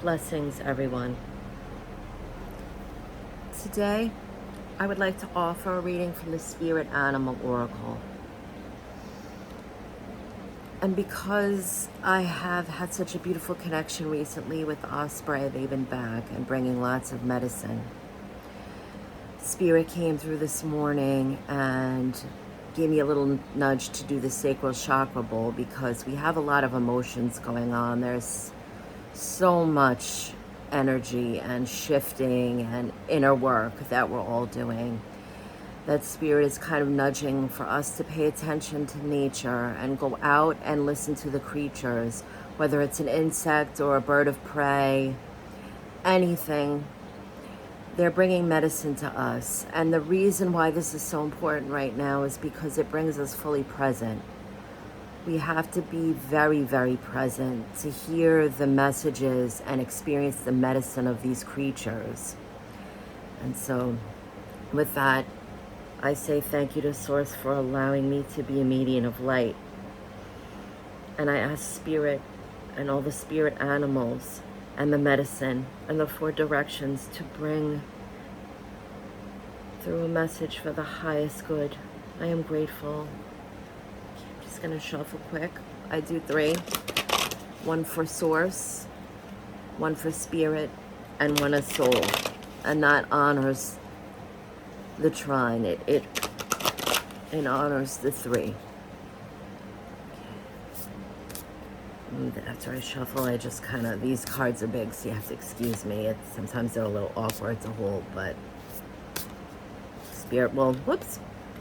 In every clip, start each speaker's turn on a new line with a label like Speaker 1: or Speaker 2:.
Speaker 1: Blessings, everyone. Today, I would like to offer a reading from the Spirit Animal Oracle. And because I have had such a beautiful connection recently with Osprey, they've been back and bringing lots of medicine. Spirit came through this morning and gave me a little nudge to do the sacral chakra bowl because we have a lot of emotions going on. There's so much energy and shifting and inner work that we're all doing. That Spirit is kind of nudging for us to pay attention to nature and go out and listen to the creatures, whether it's an insect or a bird of prey, anything. They're bringing medicine to us. And the reason why this is so important right now is because it brings us fully present. We have to be very, very present to hear the messages and experience the medicine of these creatures. And so with that, I say thank you to Source for allowing me to be a medium of light. And I ask Spirit and all the spirit animals and the medicine and the 4 directions to bring through a message for the highest good. I am grateful. I'm just gonna shuffle quick. I do 3. 1 for Source, 1 for Spirit, and 1 as Soul. And that honors the trine. It honors the 3. And after I shuffle, I just kind of, these cards are big, so you have to excuse me. Sometimes they're a little awkward to hold, but Spirit will,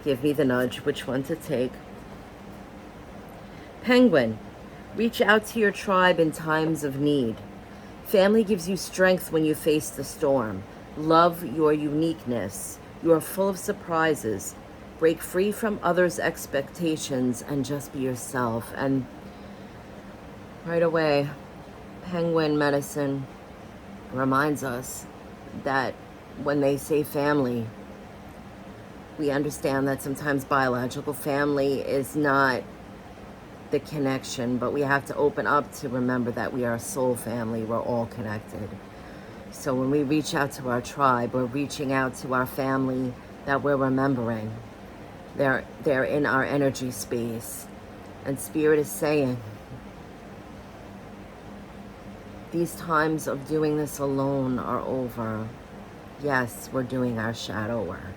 Speaker 1: give me the nudge, which one to take. Penguin, reach out to your tribe in times of need. Family gives you strength when you face the storm. Love your uniqueness. You are full of surprises. Break free from others' expectations and just be yourself. And right away, Penguin medicine reminds us that when they say family, we understand that sometimes biological family is not the connection, but we have to open up to remember that we are a soul family. We're all connected. So when we reach out to our tribe, we're reaching out to our family that we're remembering. They're in our energy space. And Spirit is saying, these times of doing this alone are over. Yes, we're doing our shadow work.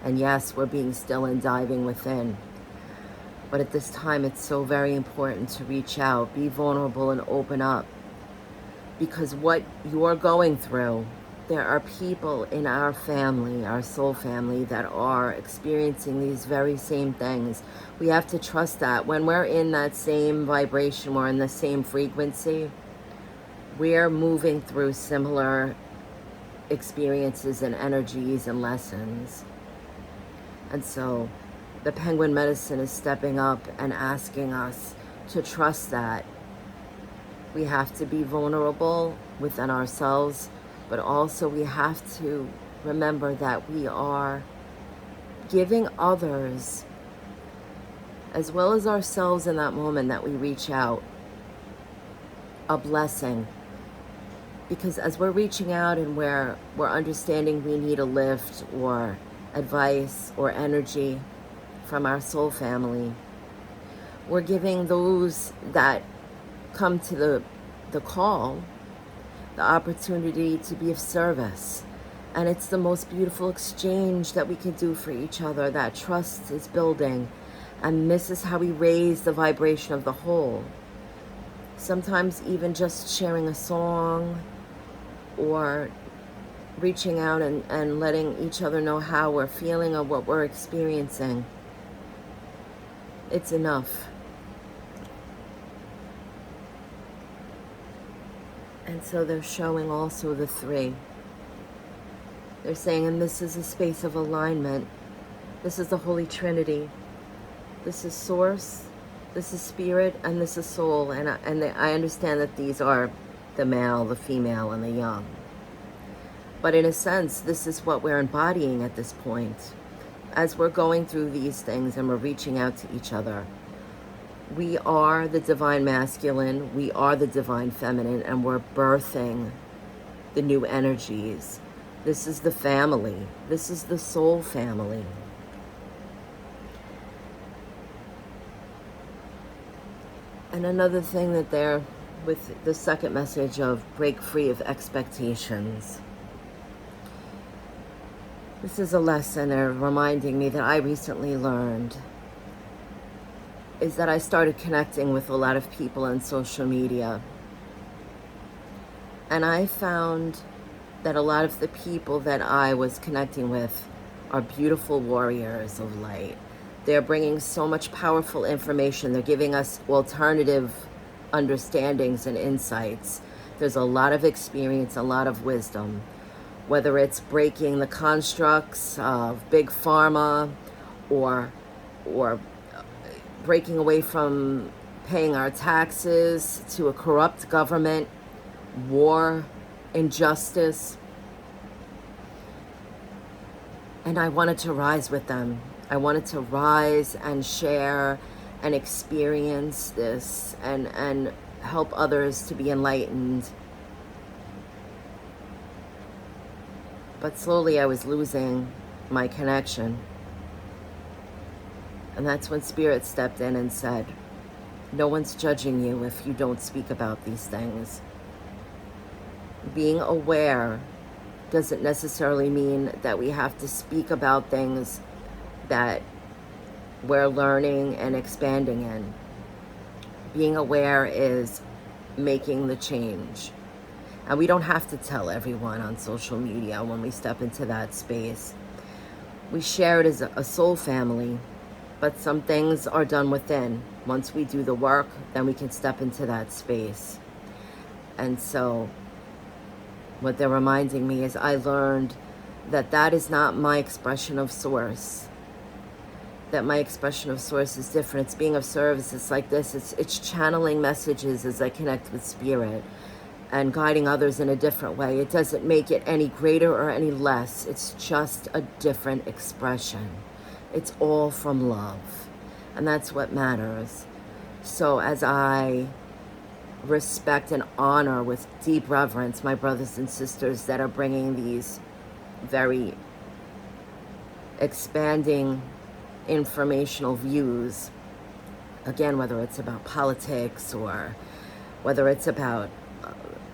Speaker 1: And yes, we're being still and diving within. But at this time, it's so very important to reach out, be vulnerable, and open up. Because what you're going through, there are people in our family, our soul family, that are experiencing these very same things. We have to trust that when we're in that same vibration, we're in the same frequency, we're moving through similar experiences and energies and lessons. And so the Penguin medicine is stepping up and asking us to trust that. We have to be vulnerable within ourselves, but also we have to remember that we are giving others, as well as ourselves in that moment that we reach out, a blessing. Because as we're reaching out and we're understanding we need a lift or advice or energy from our soul family, we're giving those that come to the call the opportunity to be of service. And it's the most beautiful exchange that we can do for each other. That trust is building, and this is how we raise the vibration of the whole. Sometimes even just sharing a song or reaching out and letting each other know how we're feeling or what we're experiencing, it's enough. And so they're showing also the 3. They're saying, and this is a space of alignment. This is the Holy Trinity. This is Source, this is Spirit, and this is Soul. And I understand that these are the male, the female, and the young. But in a sense, this is what we're embodying at this point. As we're going through these things and we're reaching out to each other, We are the divine masculine, we are the divine feminine, and we're birthing the new energies. This is the family. This is the soul family. And another thing that they're, with the second message of break free of expectations. This is a lesson they're reminding me that I recently learned, is that I started connecting with a lot of people on social media. And I found that a lot of the people that I was connecting with are beautiful warriors of light. They're bringing so much powerful information. They're giving us alternative understandings and insights. There's a lot of experience, a lot of wisdom, whether it's breaking the constructs of big pharma or breaking away from paying our taxes to a corrupt government, war, injustice. And I wanted to rise with them. I wanted to rise and share and experience this and help others to be enlightened. But slowly I was losing my connection. And that's when Spirit stepped in and said, no one's judging you if you don't speak about these things. Being aware doesn't necessarily mean that we have to speak about things that we're learning and expanding in. Being aware is making the change. And we don't have to tell everyone on social media when we step into that space. We share it as a soul family, but some things are done within. Once we do the work, then we can step into that space. And so what they're reminding me is I learned that that is not my expression of source. That my expression of source is different. It's being of service. It's like this. It's channeling messages as I connect with Spirit and guiding others in a different way. It doesn't make it any greater or any less. It's just a different expression. It's all from love. And that's what matters. So as I respect and honor with deep reverence my brothers and sisters that are bringing these very expanding informational views, again, whether it's about politics or whether it's about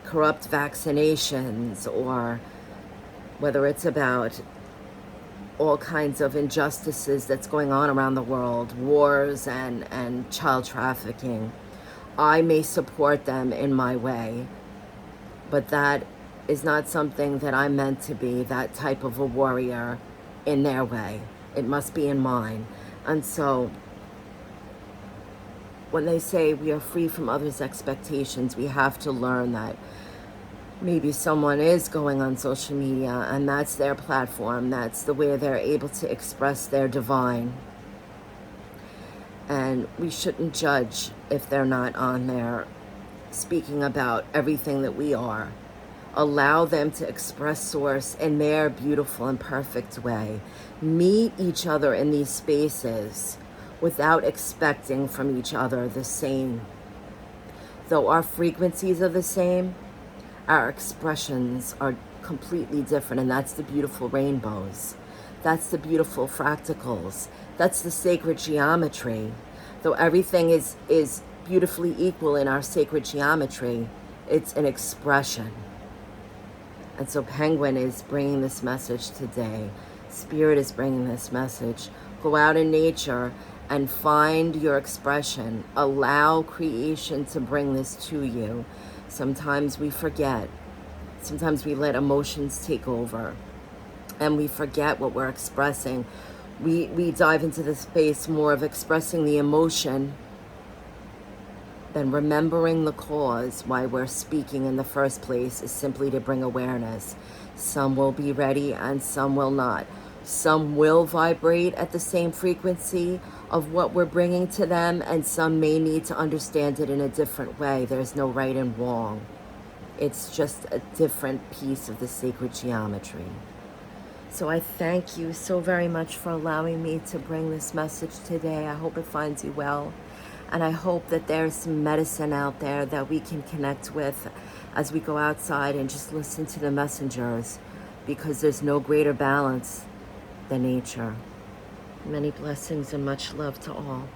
Speaker 1: corrupt vaccinations or whether it's about all kinds of injustices that's going on around the world, wars and child trafficking. I may support them in my way, but that is not something that I'm meant to be, that type of a warrior in their way. It must be in mine. And so when they say we are free from others' expectations, we have to learn that maybe someone is going on social media and that's their platform. That's the way they're able to express their divine. And we shouldn't judge if they're not on there speaking about everything that we are. Allow them to express source in their beautiful and perfect way. Meet each other in these spaces without expecting from each other the same. Though our frequencies are the same, our expressions are completely different, and that's the beautiful rainbows. That's the beautiful fractals. That's the sacred geometry. Though everything is beautifully equal in our sacred geometry, it's an expression. And so Penguin is bringing this message today. Spirit is bringing this message. Go out in nature and find your expression. Allow creation to bring this to you. Sometimes we forget. Sometimes we let emotions take over and we forget what we're expressing. We dive into the space more of expressing the emotion than remembering the cause why we're speaking in the first place is simply to bring awareness. Some will be ready and some will not. Some will vibrate at the same frequency of what we're bringing to them, and some may need to understand it in a different way. There's no right and wrong. It's just a different piece of the sacred geometry. So I thank you so very much for allowing me to bring this message today. I hope it finds you well. And I hope that there's some medicine out there that we can connect with as we go outside and just listen to the messengers, because there's no greater balance than nature. Many blessings and much love to all.